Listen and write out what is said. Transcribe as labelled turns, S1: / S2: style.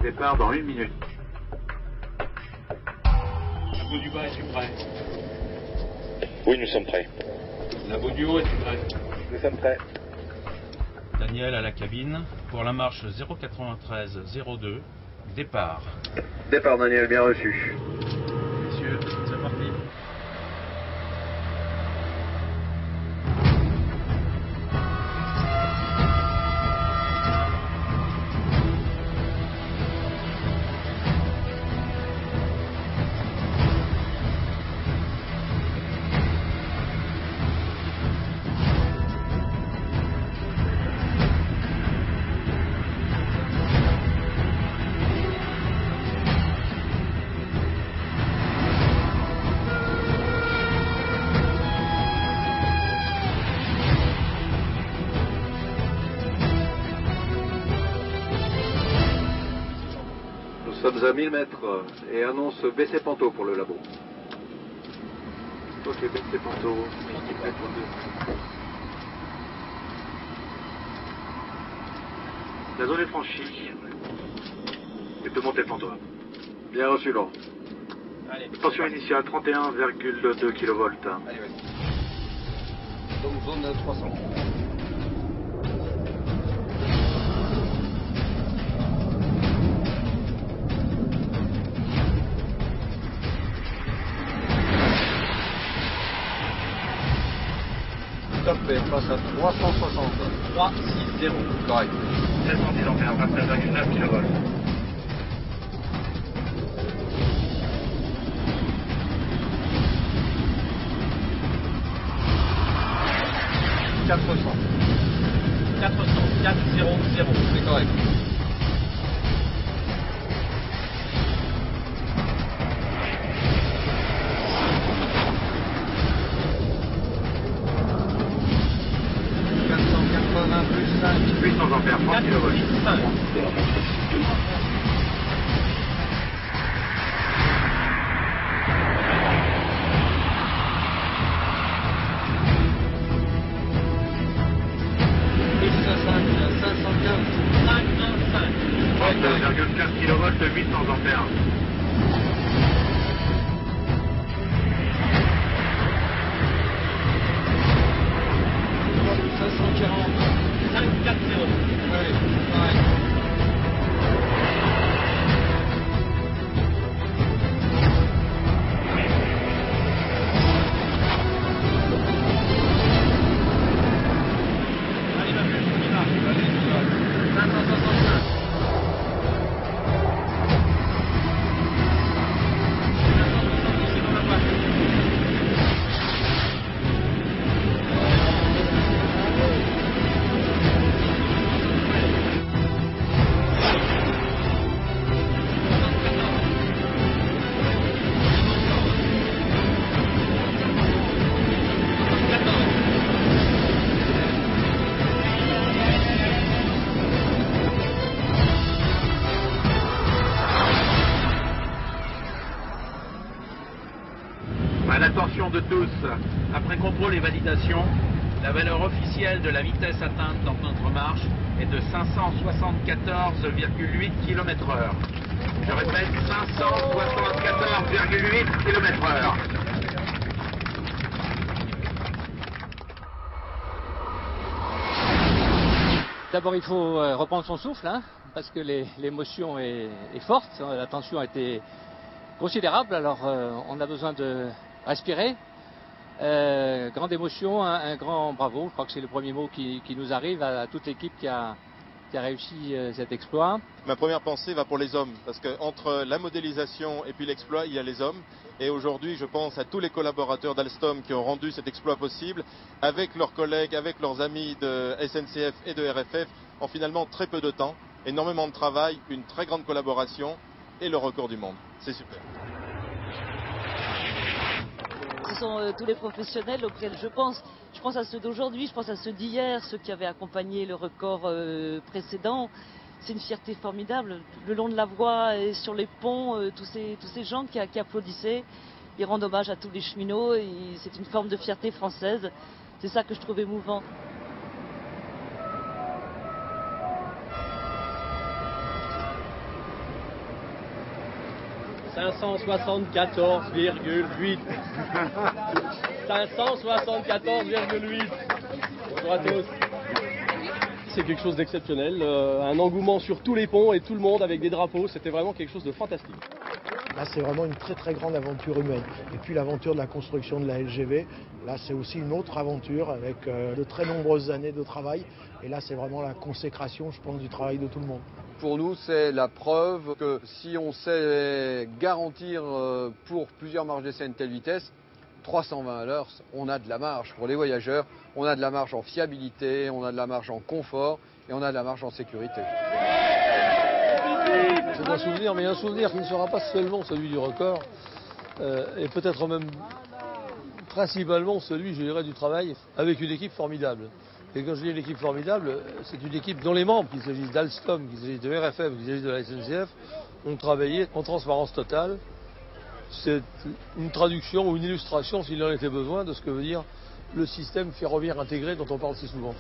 S1: Départ dans 1 minute.
S2: Labo du bas, es-tu prêt?
S3: Oui, nous sommes prêts.
S2: Labo du haut, es-tu prêt?
S3: Nous sommes prêts.
S2: Daniel à la cabine pour la marche 093-02. Départ.
S3: Départ, Daniel, bien reçu.
S2: Messieurs, c'est parti.
S3: Nous sommes à 1000 mètres et annonce baisser Panto pour le labo.
S1: Ok, baissez Panto. La zone est franchie. Tu peux monter Panto.
S3: Bien reçu, Laurent.
S2: Allez.
S1: Tension initiale 31,2 kV.
S3: Allez, vas-y. Donc zone 300. Top, passe à 360.
S2: 360.
S3: Correct.
S1: 710 ampères, 29,9 kV.
S3: $400.
S2: 400.
S3: C'est correct. Plus 5.
S1: 800 ampères, 30 kV.
S2: 5.
S1: kV, 800 ampères.
S2: À l'attention de tous, après contrôle et validation, la valeur officielle de la vitesse atteinte dans notre marche est de 574,8 km/h. Je répète, 574,8 km/h.
S4: D'abord, il faut reprendre son souffle, hein, parce que l'émotion est forte, la tension a été considérable, alors on a besoin de respirer. Grande émotion, un grand bravo, je crois que c'est le premier mot qui nous arrive à toute l'équipe qui a réussi cet exploit.
S5: Ma première pensée va pour les hommes, parce qu'entre la modélisation et puis l'exploit, il y a les hommes. Et aujourd'hui, je pense à tous les collaborateurs d'Alstom qui ont rendu cet exploit possible, avec leurs collègues, avec leurs amis de SNCF et de RFF, en finalement très peu de temps, énormément de travail, une très grande collaboration et le record du monde. C'est super.
S6: Ce sont tous les professionnels auxquels je pense. Je pense à ceux d'aujourd'hui, je pense à ceux d'hier, ceux qui avaient accompagné le record précédent. C'est une fierté formidable. Le long de la voie et sur les ponts, tous ces gens qui applaudissaient, ils rendent hommage à tous les cheminots. C'est une forme de fierté française. C'est ça que je trouve émouvant.
S7: 574,8. 574,8. Bonjour à tous. C'est quelque chose d'exceptionnel, un engouement sur tous les ponts et tout le monde avec des drapeaux, c'était vraiment quelque chose de fantastique.
S8: Là, c'est vraiment une très très grande aventure humaine. Et puis l'aventure de la construction de la LGV, là, c'est aussi une autre aventure avec de très nombreuses années de travail. Et là, c'est vraiment la consécration, je pense, du travail de tout le monde.
S9: Pour nous, c'est la preuve que si on sait garantir pour plusieurs marges d'essai une telle vitesse, 320 à l'heure, on a de la marge pour les voyageurs, on a de la marge en fiabilité, on a de la marge en confort et on a de la marge en sécurité.
S10: C'est un souvenir, mais un souvenir qui ne sera pas seulement celui du record, et peut-être même principalement celui, je dirais, du travail avec une équipe formidable. Et quand je dis une équipe formidable, c'est une équipe dont les membres, qu'il s'agisse d'Alstom, qu'il s'agisse de RFM, qu'il s'agisse de la SNCF, ont travaillé en transparence totale. C'est une traduction ou une illustration, s'il en était besoin, de ce que veut dire le système ferroviaire intégré dont on parle si souvent.